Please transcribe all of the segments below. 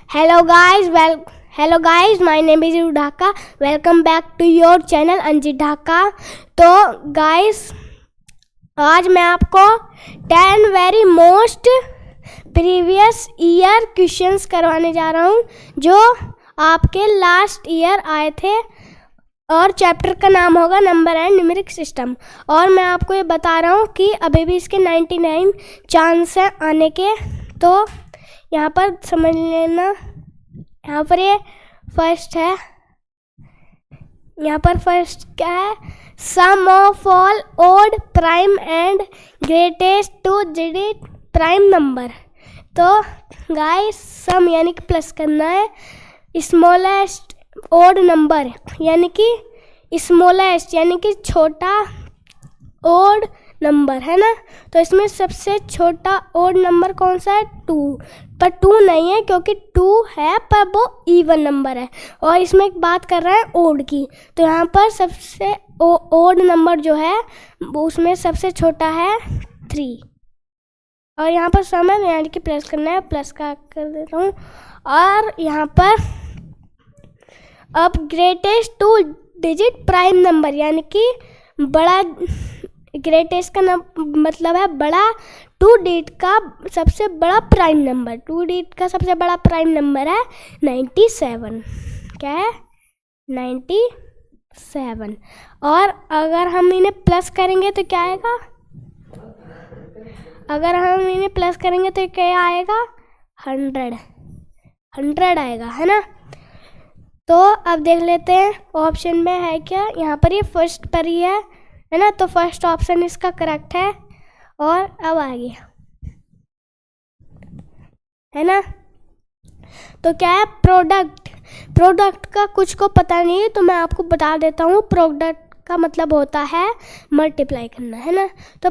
Hello guys, my name is Dhaka. Welcome back to your channel Anjit Dhaka. तो guys, आज मैं आपको 10 very most previous year questions करवाने जा रहा हूँ जो आपके लास्ट ईयर आए थे, और चैप्टर का नाम होगा नंबर एंड न्यूमेरिक सिस्टम। और मैं आपको ये बता रहा हूँ कि अभी भी इसके 99 चांस है आने के, तो यहाँ पर समझ लेना। यहाँ पर ये फर्स्ट है, यहाँ पर फर्स्ट क्या है, sum of all odd prime and greatest two digit prime number. तो गाइस सम यानी कि प्लस करना है, स्मॉलेस्ट ओड नंबर यानी कि स्मॉलेस्ट यानी कि छोटा ओड नंबर है ना। तो इसमें सबसे छोटा ओड नंबर कौन सा है, 2, पर 2 नहीं है क्योंकि 2 है पर वो इवन नंबर है, और इसमें एक बात कर रहा है ओड की। तो यहाँ पर सबसे ओड नंबर जो है वो उसमें सबसे छोटा है 3, और यहाँ पर सम है यानी कि प्लस करना है, प्लस का कर देता हूँ। और यहाँ पर अब ग्रेटेस्ट 2 डिजिट प्राइम नंबर यानी कि बड़ा, ग्रेटेस्ट का मतलब है बड़ा, 2 डिजिट का सबसे बड़ा प्राइम नंबर, 2 डिजिट का सबसे बड़ा प्राइम नंबर है 97। क्या है, 97। और अगर हम इन्हें प्लस करेंगे तो क्या आएगा, अगर हम इन्हें प्लस करेंगे तो क्या आएगा, 100 आएगा, है ना। तो अब देख लेते हैं ऑप्शन में है क्या। यहाँ पर ये फर्स्ट पर ही है ना, तो फर्स्ट ऑप्शन इसका करेक्ट है। और अब आ गया, है ना। तो क्या है, प्रोडक्ट का कुछ को पता नहीं है तो मैं आपको बता देता हूँ। प्रोडक्ट का मतलब होता है मल्टीप्लाई करना, है ना। तो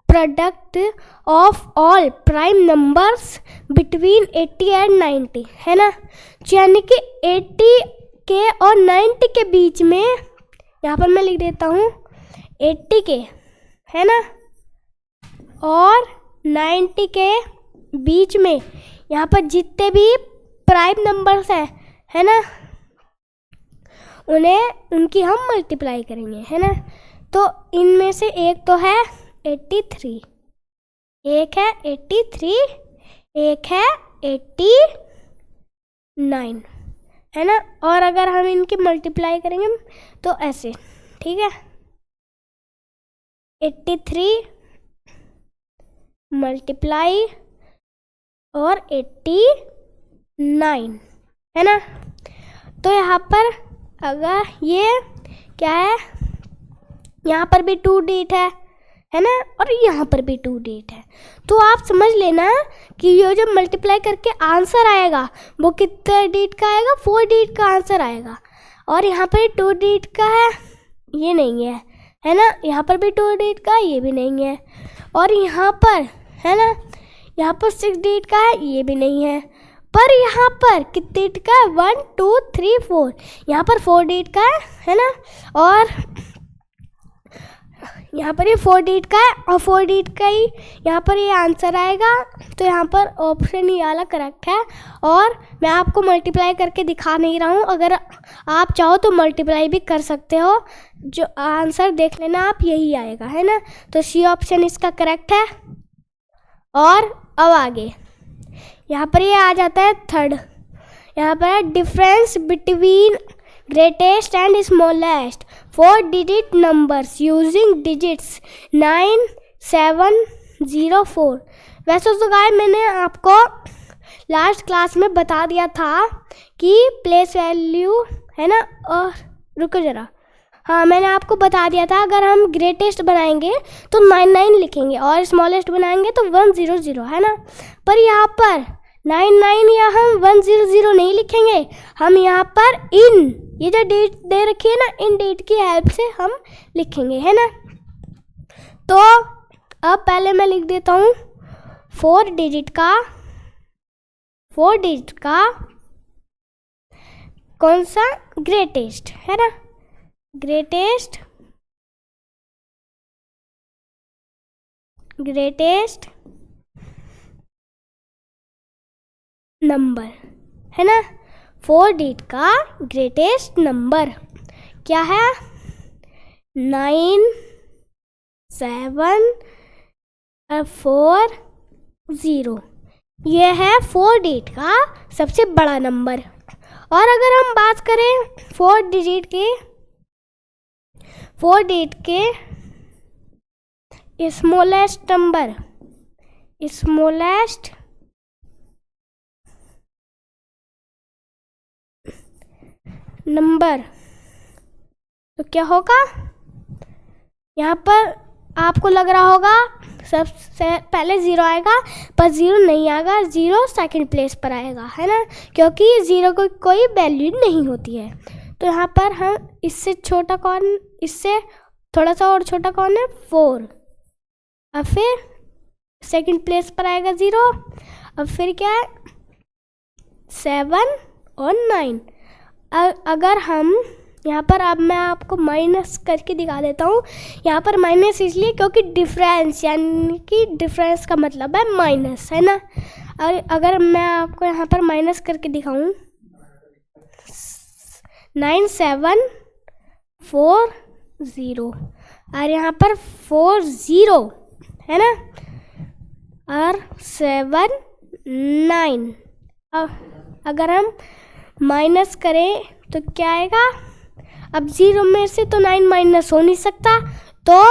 product of all prime numbers between 80 and 90, है ना। यानी कि 80 के और 90 के बीच में, यहाँ पर मैं लिख देता हूँ 80 के, है ना, और 90 के बीच में यहाँ पर जितने भी प्राइम नंबर्स हैं, है ना, उनकी हम मल्टीप्लाई करेंगे, है ना। तो इनमें से एक तो है 83, एक है 83, एक है 89, है ना। और अगर हम इनकी मल्टीप्लाई करेंगे तो ऐसे, ठीक है, 83 मल्टीप्लाई और 89, है ना। तो यहाँ पर अगर ये क्या है, यहाँ पर भी 2 डिजिट है ना, और यहाँ पर भी 2 डिजिट है। तो आप समझ लेना कि ये जो मल्टीप्लाई करके आंसर आएगा वो कितने डिजिट का आएगा, 4 डिजिट का आंसर आएगा। और यहाँ पर 2 डिजिट का है, ये नहीं है ना, यहाँ पर भी 2 डिजिट का, ये भी नहीं है। और यहाँ पर, है ना, यहाँ पर 6 डिजिट का है, ये भी नहीं है। पर यहाँ पर कितने डिजिट का है, 1 2 3 4, यहाँ पर 4 डिजिट का है ना। और यहाँ पर ये 4 डिजिट का है, और 4 डिजिट का ही यहाँ पर ये आंसर आएगा। तो यहाँ पर ऑप्शन ही वाला करेक्ट है। और मैं आपको मल्टीप्लाई करके दिखा नहीं रहा हूँ, अगर आप चाहो तो मल्टीप्लाई भी कर सकते हो, जो आंसर देख लेना आप, यही आएगा, है ना। तो सी ऑप्शन इसका करेक्ट है। और अब आगे यहाँ पर ये आ जाता है थर्ड, यहाँ पर है difference between greatest and smallest 4 digit numbers using digits 9 7 0 4। वैसे तो गाय मैंने आपको लास्ट क्लास में बता दिया था कि प्लेस वैल्यू, है ना। और रुको ज़रा, हाँ मैंने आपको बता दिया था अगर हम ग्रेटेस्ट बनाएंगे तो 99 लिखेंगे, और स्मॉलेस्ट बनाएंगे तो 100, है ना। पर यहाँ पर 99 या हम 100 नहीं लिखेंगे, हम यहाँ पर ये जो डेट दे रखी है ना, इन डेट की हेल्प से हम लिखेंगे, है ना। तो अब पहले मैं लिख देता हूँ 4 डिजिट का कौन सा, ग्रेटेस्ट, है ना, ग्रेटेस्ट नंबर, है ना। 4 डिजिट का ग्रेटेस्ट नंबर क्या है? 9 7 4 0। ये है 4 डिजिट का सबसे बड़ा नंबर। और अगर हम बात करें 4 डिजिट के स्मॉलेस्ट नंबर तो क्या होगा? यहाँ पर आपको लग रहा होगा सबसे पहले 0 आएगा, पर 0 नहीं आएगा, 0 सेकंड प्लेस पर आएगा, है ना, क्योंकि 0 को कोई वैल्यू नहीं होती है। तो यहाँ पर हम इससे थोड़ा सा और छोटा कौन है? 4। अब फिर सेकंड प्लेस पर आएगा 0। अब फिर क्या है? 7 और 9। अगर हम यहाँ पर, अब मैं आपको माइनस करके दिखा देता हूँ। यहाँ पर माइनस इसलिए क्योंकि डिफरेंस, यानी कि डिफरेंस का मतलब है माइनस, है ना। और अगर मैं आपको यहाँ पर माइनस करके दिखाऊँ, 9 7 4 0, और यहाँ पर 4 0, है ना, और 7 9। अगर हम माइनस करें तो क्या आएगा? अब 0 में से तो 9 माइनस हो नहीं सकता, तो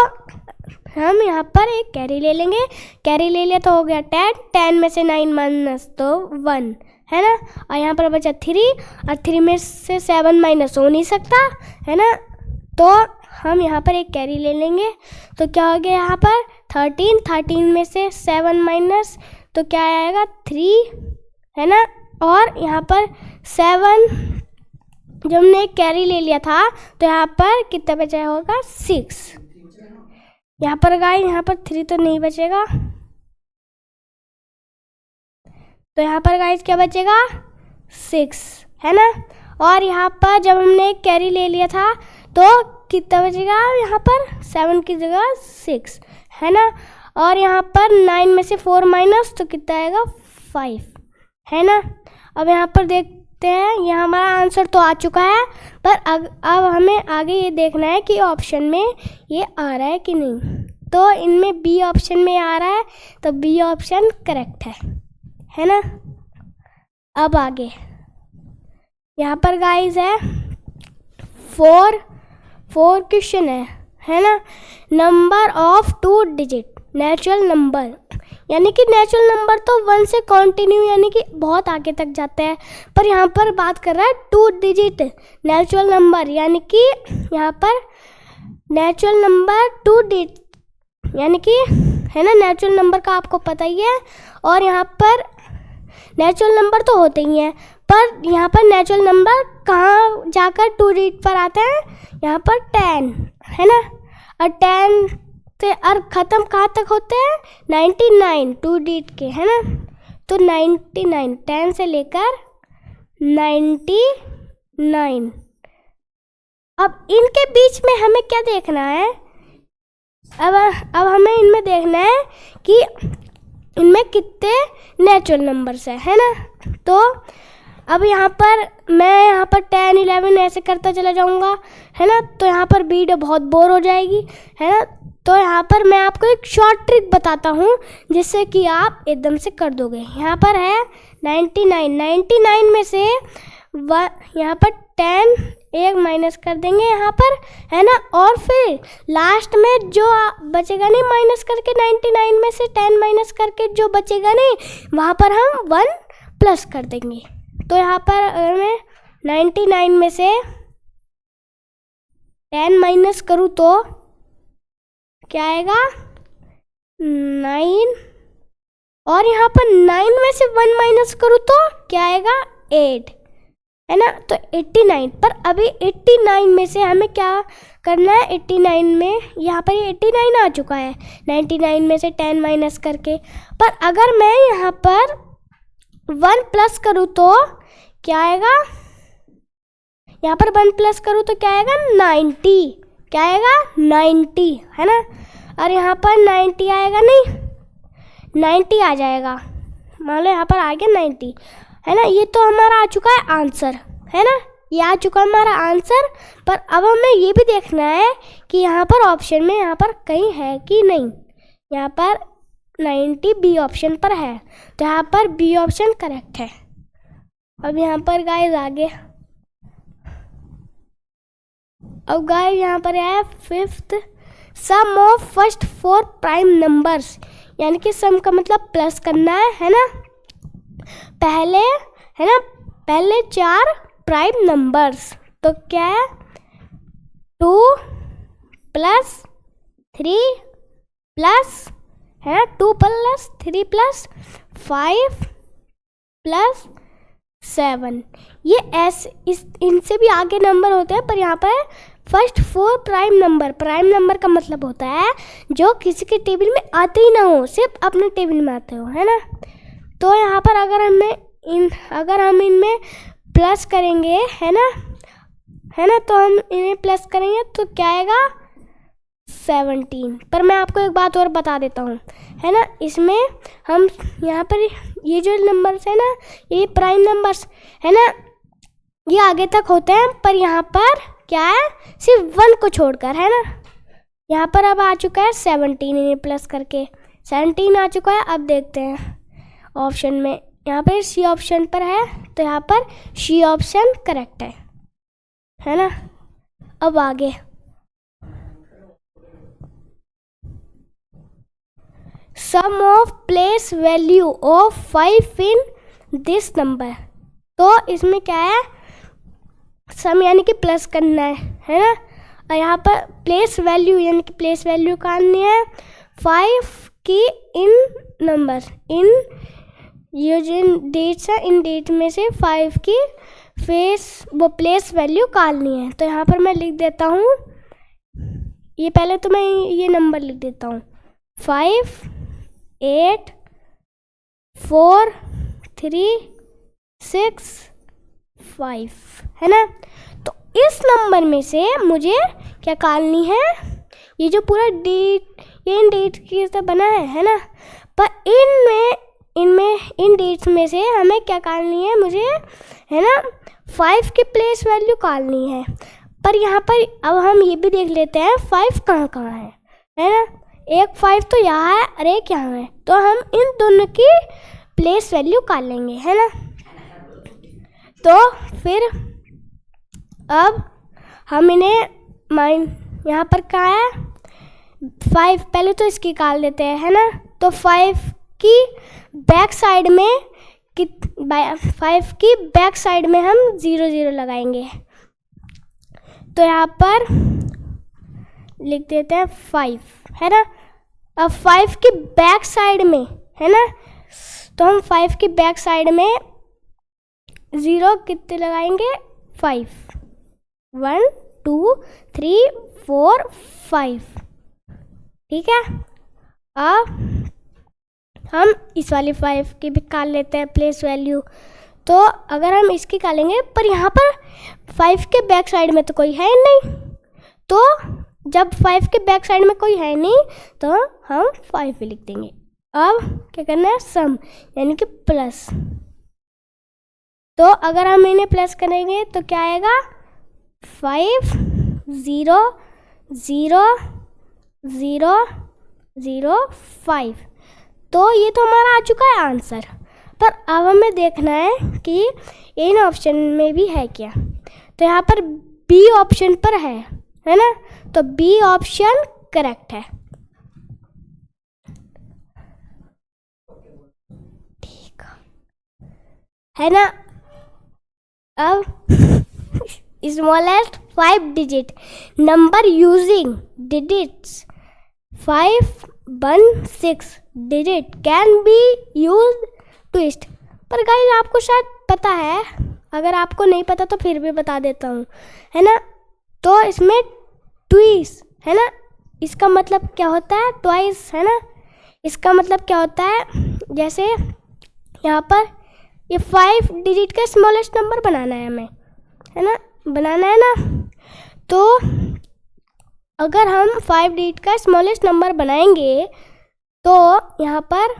हम यहाँ पर एक कैरी ले लेंगे। कैरी ले लिया तो हो गया 10। 10 में से 9 माइनस तो 1, है ना। और यहाँ पर बचा 3, और 3 में से 7 माइनस हो नहीं सकता, है ना। तो हम यहाँ पर एक कैरी ले लेंगे, तो क्या हो गया यहाँ पर? 13। 13 में से 7 माइनस तो क्या आएगा? 3, है ना। और यहाँ पर 7, जब हमने एक कैरी ले लिया था, तो यहाँ पर कितना बचा होगा? 6। यहाँ पर गाइस, यहाँ पर 3 तो नहीं बचेगा, तो यहाँ पर गाइस क्या बचेगा? 6, है ना। और यहाँ पर जब हमने एक कैरी ले लिया था, तो कितना बचेगा? यहाँ पर 7 की जगह 6, है ना। और यहाँ पर 9 में से 4 माइनस तो कितना आएगा? 5, है ना। अब यहाँ पर देखते हैं, यहाँ हमारा आंसर तो आ चुका है, पर अब हमें आगे ये देखना है कि ऑप्शन में ये आ रहा है कि नहीं। तो इनमें बी ऑप्शन में आ रहा है, तो बी ऑप्शन करेक्ट है ना। अब आगे यहाँ पर गाइस है 4 क्वेश्चन है ना। Number of 2 digit natural number, यानी कि नेचुरल नंबर तो 1 से कंटिन्यू, यानी कि बहुत आगे तक जाते हैं, पर यहाँ पर बात कर रहा है 2 डिजिट नेचुरल नंबर, यानी कि यहाँ पर नेचुरल नंबर 2 डिजिट, यानी कि, है ना, नेचुरल नंबर का आपको पता ही है। और यहाँ पर नेचुरल नंबर तो होते ही हैं, पर यहाँ पर नेचुरल नंबर कहाँ जाकर 2 डिजिट पर आते हैं? यहाँ पर 10, है ना। और 10 से और ख़त्म कहाँ तक होते हैं? 99 2 डिजिट के, है ना। तो 99, 10 से लेकर 99। अब इनके बीच में हमें क्या देखना है? अब हमें इनमें देखना है कि इनमें कितने नेचुरल नंबर्स है ना। तो अब यहाँ पर मैं 10 11 ऐसे करता चला जाऊँगा, है ना। तो यहाँ पर वीडियो बहुत बोर हो जाएगी, है ना। तो यहाँ पर मैं आपको एक शॉर्ट ट्रिक बताता हूँ, जिससे कि आप एकदम से कर दोगे। यहाँ पर है 99 में से यहाँ पर 10 एक माइनस कर देंगे यहाँ पर, है ना। और फिर लास्ट में जो बचेगा नहीं, माइनस करके 99 में से 10 माइनस करके जो बचेगा नहीं, वहाँ पर हम 1 प्लस कर देंगे। तो यहाँ पर अगर मैं 99 में से 10 माइनस करूँ तो क्या आएगा? 9। और यहाँ पर 9 में से 1 माइनस करूँ तो क्या आएगा? 8, है ना। तो 89, पर अभी 89 में से हमें क्या करना है? 89 में यहाँ पर 89 आ चुका है, 99 में से 10 माइनस करके। पर अगर मैं यहाँ पर 1 प्लस करूँ तो क्या आएगा? यहाँ पर 1 प्लस करूँ तो क्या आएगा? 90। क्या आएगा? 90, है ना। और यहाँ पर 90 आएगा नहीं, 90 आ जाएगा। मान लो यहाँ पर आ गया 90, है ना। ये तो हमारा आ चुका है आंसर, है ना, ये आ चुका है हमारा आंसर। पर अब हमें ये भी देखना है कि यहाँ पर ऑप्शन में यहाँ पर कहीं है कि नहीं। यहाँ पर 90 बी ऑप्शन पर है, तो यहाँ पर बी ऑप्शन करेक्ट है। अब यहाँ पर गाइस आगे, अब गाइस यहाँ पर है 5th, sum of first 4 prime numbers, यानी कि सम का मतलब प्लस करना है ना। पहले, है ना, पहले 4 प्राइम नंबर्स, तो क्या है 2 + 3 प्लस, है ना, 2 + 3 + 5 + 7, ये ऐसे इनसे भी आगे नंबर होते हैं, पर यहाँ पर first 4 prime number. Prime number का मतलब होता है जो किसी के टेबल में आते ही ना हो, सिर्फ अपने टेबल में आते हो, है ना। तो यहाँ पर अगर हम इनमें प्लस करेंगे, है ना, तो हम इन्हें प्लस करेंगे तो क्या आएगा 17। पर मैं आपको एक बात और बता देता हूँ, है ना, इसमें हम यहाँ पर ये जो नंबर्स है ना, ये प्राइम नंबर्स है ना, ये आगे तक होते हैं, पर यहाँ पर क्या है सिर्फ 1 को छोड़कर, है ना। यहाँ पर अब आ चुका है 17, इन्हें प्लस करके 17 आ चुका है। अब देखते हैं ऑप्शन में, यहाँ पर सी ऑप्शन पर है, तो यहाँ पर सी ऑप्शन करेक्ट है ना। अब आगे sum of place value of 5 in this number, तो इसमें क्या है सम यानी कि प्लस करना है ना। और यहाँ पर प्लेस वैल्यू यानी कि प्लेस वैल्यू करनी है 5 की इन नंबर, इन ये जो डेट्स है, इन डेट में से 5 की वो प्लेस वैल्यू काटनी है। तो यहाँ पर मैं लिख देता हूँ, ये पहले तो मैं ये नंबर लिख देता हूँ 5 8 4 3 6 5, है ना। तो इस नंबर में से मुझे क्या काटनी है, ये जो पूरा डेट, ये इन डेट की तरह बना है ना, पर इन डेट्स में से हमें क्या काटनी है, मुझे, है ना, 5 की प्लेस वैल्यू काटनी है। पर यहाँ पर अब हम ये भी देख लेते हैं 5 कहाँ कहाँ है ना। एक 5 तो यहाँ है और एक यहाँ है, तो हम इन दोनों की प्लेस वैल्यू काट लेंगे, है ना। तो फिर अब हम इन्हें यहाँ पर कहाँ है 5, पहले तो इसकी काट लेते हैं, है ना। तो 5 की बैक साइड में 5 की बैक साइड में हम 0 0 लगाएंगे, तो यहाँ पर लिख देते हैं 5, है ना। अब 5 की बैक साइड में, है ना, तो हम 5 की बैक साइड में 0 कितने लगाएंगे 5, 1 2 3 4 5, ठीक है। अब हम इस वाली 5 की भी काट लेते हैं प्लेस वैल्यू। तो अगर हम इसकी काटेंगे, पर यहाँ पर 5 के बैक साइड में तो कोई है नहीं, तो जब 5 के बैक साइड में कोई है नहीं तो हम 5 ही लिख देंगे। अब क्या करना है सम यानी कि प्लस, तो अगर हम इन्हें प्लस करेंगे तो क्या आएगा 5 0 0 0 0 5, तो ये तो हमारा आ चुका है आंसर। पर अब हमें देखना है कि इन ऑप्शन में भी है क्या, तो यहाँ पर बी ऑप्शन पर है ना, तो बी ऑप्शन करेक्ट ठीक है ना। अब smallest 5 digit number using digits 5 1 6 digit can be use twist. पर गाइस आपको शायद पता है, अगर आपको नहीं पता तो फिर भी बता देता हूँ, है ना। तो इसमें ट्विस्ट, है ना, इसका मतलब क्या होता है ट्वाइस, है ना। इसका मतलब क्या होता है, जैसे यहाँ पर ये 5 डिजिट का स्मॉलेस्ट नंबर बनाना है हमें, है ना, बनाना है ना। तो अगर हम 5 डिजिट का स्मॉलेस्ट नंबर बनाएंगे तो यहाँ पर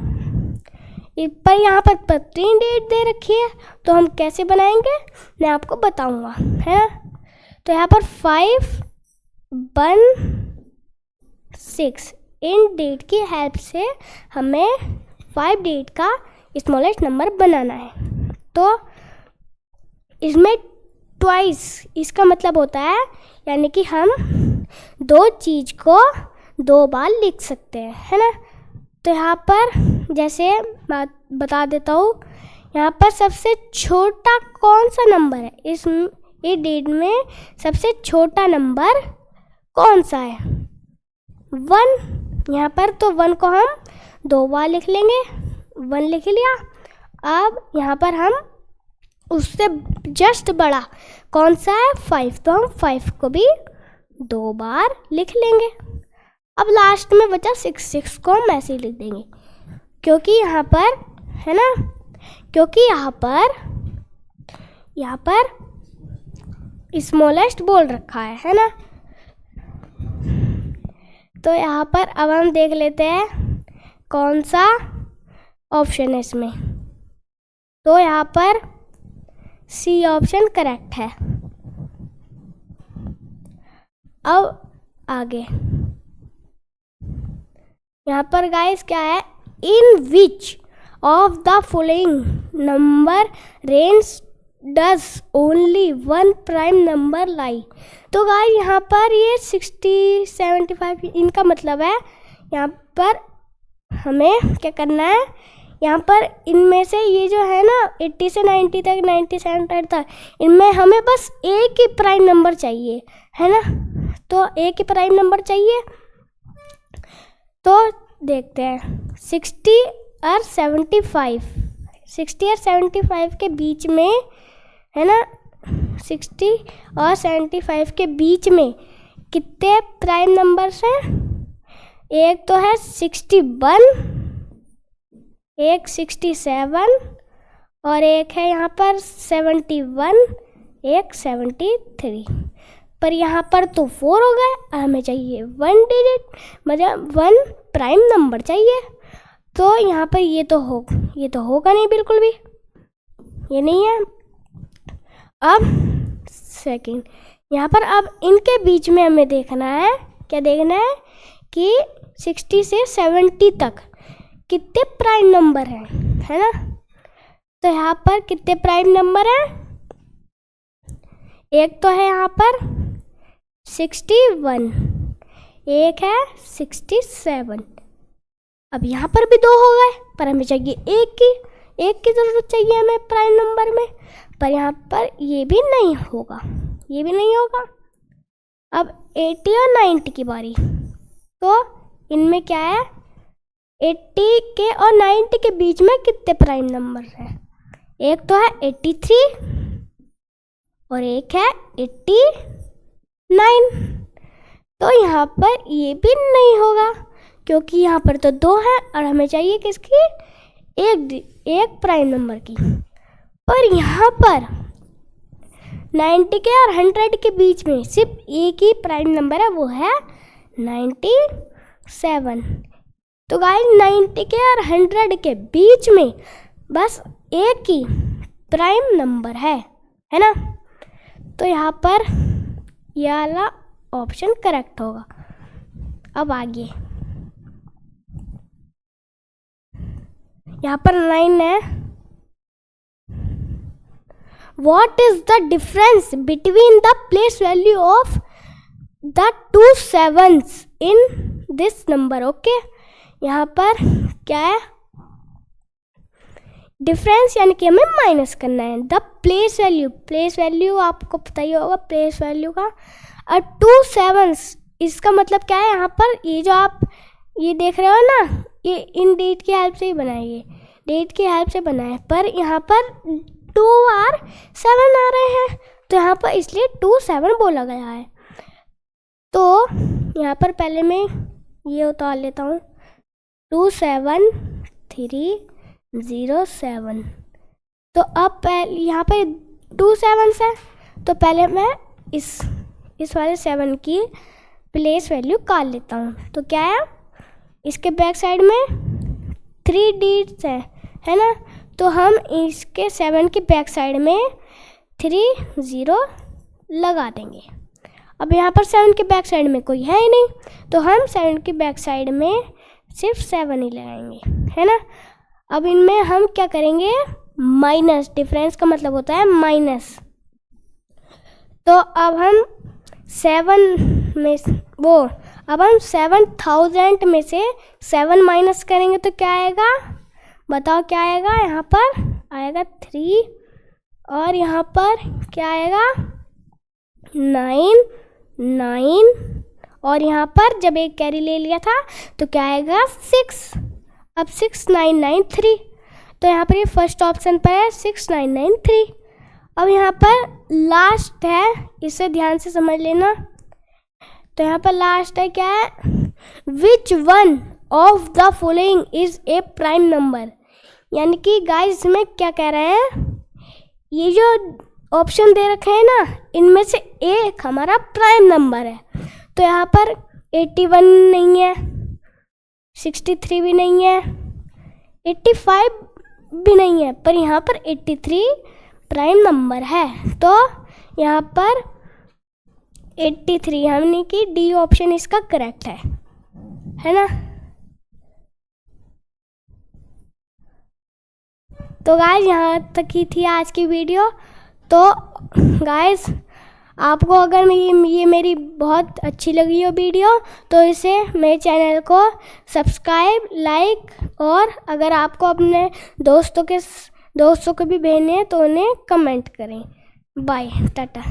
पर यहाँ पर 3 डेट दे रखी है, तो हम कैसे बनाएंगे मैं आपको बताऊंगा, है ना। तो यहाँ पर 5, 1, 6 इन डेट की हेल्प से हमें 5 डेट का स्मॉलेस्ट नंबर बनाना है। तो इसमें ट्वाइस इसका मतलब होता है, यानी कि हम 2 चीज़ को 2 बार लिख सकते हैं, है ना। तो यहाँ पर जैसे बात बता देता हूँ, यहाँ पर सबसे छोटा कौन सा नंबर है, इस डेट में सबसे छोटा नंबर कौन सा है, 1। यहाँ पर तो 1 को हम 2 बार लिख लेंगे, 1 लिख लिया। अब यहाँ पर हम उससे जस्ट बड़ा कौन सा है, 5, तो हम 5 को भी 2 बार लिख लेंगे। अब लास्ट में बचा 6 को हम ऐसे ही लिख देंगे, क्योंकि यहाँ पर, है ना, क्योंकि यहाँ पर स्मॉलेस्ट बोल रखा है ना। तो यहाँ पर अब हम देख लेते हैं कौन सा ऑप्शन है इसमें। तो यहाँ पर सी ऑप्शन करेक्ट है। अब आगे यहाँ पर गाइस क्या है, in which of the following number range does only 1 prime number lie. तो गाइस यहाँ पर ये 60, 75 इनका मतलब है, यहाँ पर हमें क्या करना है, यहाँ पर इनमें से ये जो है ना 80 से 90 तक, 97 तक, इनमें हमें बस एक ही प्राइम नंबर चाहिए, है ना। तो एक ही प्राइम नंबर चाहिए। तो देखते हैं 60 और 75 के बीच में, है ना, 60 और 75 के बीच में कितने प्राइम नंबर्स हैं। एक तो है 61, एक 67 और एक है यहाँ पर 71, एक 73। पर यहाँ पर तो 4 हो गए और हमें चाहिए 1 डिजिट, मतलब 1 प्राइम नंबर चाहिए। तो यहाँ पर ये तो होगा नहीं, बिल्कुल भी ये नहीं है। अब सेकंड यहाँ पर, अब इनके बीच में हमें देखना है, क्या देखना है कि 60 से 70 तक कितने प्राइम नंबर हैं, है ना। तो यहाँ पर कितने प्राइम नंबर हैं, एक तो है यहाँ पर 61, एक है 67। अब यहाँ पर भी 2 हो गए, पर हमें चाहिए एक की ज़रूरत चाहिए हमें प्राइम नंबर में, पर यहाँ पर ये भी नहीं होगा। अब 80 और 90 की बारी। तो इनमें क्या है, 80 के और 90 के बीच में कितने प्राइम नंबर हैं, एक तो है 83 और एक है 89। तो यहाँ पर ये भी नहीं होगा, क्योंकि यहाँ पर तो 2 है और हमें चाहिए किसकी, एक प्राइम नंबर की। पर यहाँ पर 90 के और 100 के बीच में सिर्फ एक ही प्राइम नंबर है, वो है 97। तो गाइस 90 के और 100 के बीच में बस एक ही प्राइम नंबर है ना। तो यहाँ पर यह वाला ऑप्शन करेक्ट होगा। अब आगे यहाँ पर 9 है, What is the difference between the place value of the 2 sevens in this number? Okay यहाँ पर क्या है, डिफरेंस यानी कि हमें माइनस करना है। द प्लेस वैल्यू आपको पता ही होगा प्लेस वैल्यू का। और 2 sevens इसका मतलब क्या है, यहाँ पर ये जो आप ये देख रहे हो ना, ये इन डेट की हेल्प से ही बनाइए, डेट की हेल्प से बनाए, पर यहाँ पर 2 और 7 आ रहे हैं, तो यहाँ पर इसलिए 2 7 बोला गया है। तो यहाँ पर पहले मैं ये उतार लेता हूँ, 2 7 3 0 7। तो अब यहाँ पर 2 sevens है, तो पहले मैं इस वाले 7 की प्लेस वैल्यू निकाल लेता हूँ। तो क्या है, इसके बैक साइड में 3 डिजिट्स है, है ना। तो हम इसके 7 की बैक साइड में 3 0 लगा देंगे। अब यहाँ पर 7 के बैक साइड में कोई है ही नहीं, तो हम 7 की बैक साइड में सिर्फ 7 ही लगाएंगे, है ना। अब इनमें हम क्या करेंगे, माइनस, डिफरेंस का मतलब होता है माइनस। तो अब हम 7000 में से 7 माइनस करेंगे तो क्या आएगा, बताओ क्या आएगा। यहाँ पर आएगा 3 और यहाँ पर क्या आएगा 9 और यहाँ पर जब एक कैरी ले लिया था तो क्या आएगा 6। अब 6993, तो यहाँ पर ये फर्स्ट ऑप्शन पर है 6993। अब यहाँ पर लास्ट है, इसे ध्यान से समझ लेना। तो यहाँ पर लास्ट है क्या है, which one of the following is a prime number. यानी कि गाइस इसमें क्या कह रहे हैं, ये जो ऑप्शन दे रखे हैं ना, इनमें से एक हमारा प्राइम नंबर है। तो यहाँ पर 81 नहीं है, 63 भी नहीं है, 85 भी नहीं है, पर यहाँ पर 83 प्राइम नंबर है। तो यहाँ पर 83 हमने की डी ऑप्शन इसका करेक्ट है ना। तो गाइस यहाँ तक ही थी आज की वीडियो। तो गाइस आपको अगर ये मेरी बहुत अच्छी लगी हो वीडियो तो इसे मेरे चैनल को सब्सक्राइब, लाइक, और अगर आपको अपने दोस्तों को भी भेजने हैं तो उन्हें कमेंट करें। बाय, टाटा।